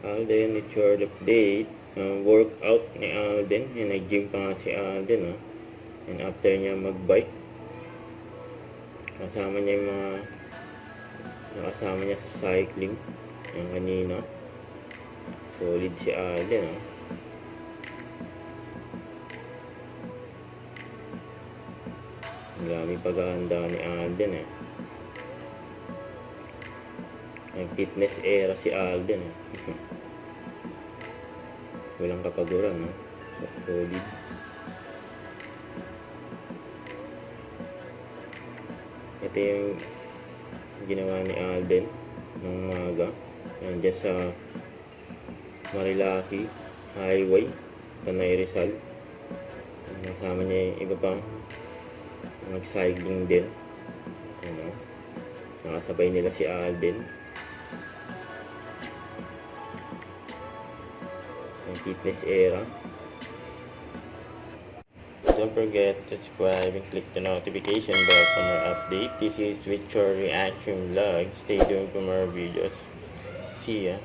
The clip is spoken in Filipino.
Alden, it's your update. Workout ni Alden. And nag-gym pa nga si Alden. And after niya mag-bike, nakasama niya sa cycling. Yung kanina. Solid si Alden. Ang dami paghahanda ni Alden. Ang fitness era si Alden. Walang kapaguran. Solid. Ito yung ginawa ni Alden ng umaga. Nandiyan sa Marilaki Highway, Tanay Rizal. Nasama niya yung iba pang mag-cycling din. Nakasabay nila si Alden. Yung fitness era. Don't forget to subscribe and click the notification bell for more update. This is Victor Reaction Vlog. Stay tuned for more videos. See ya.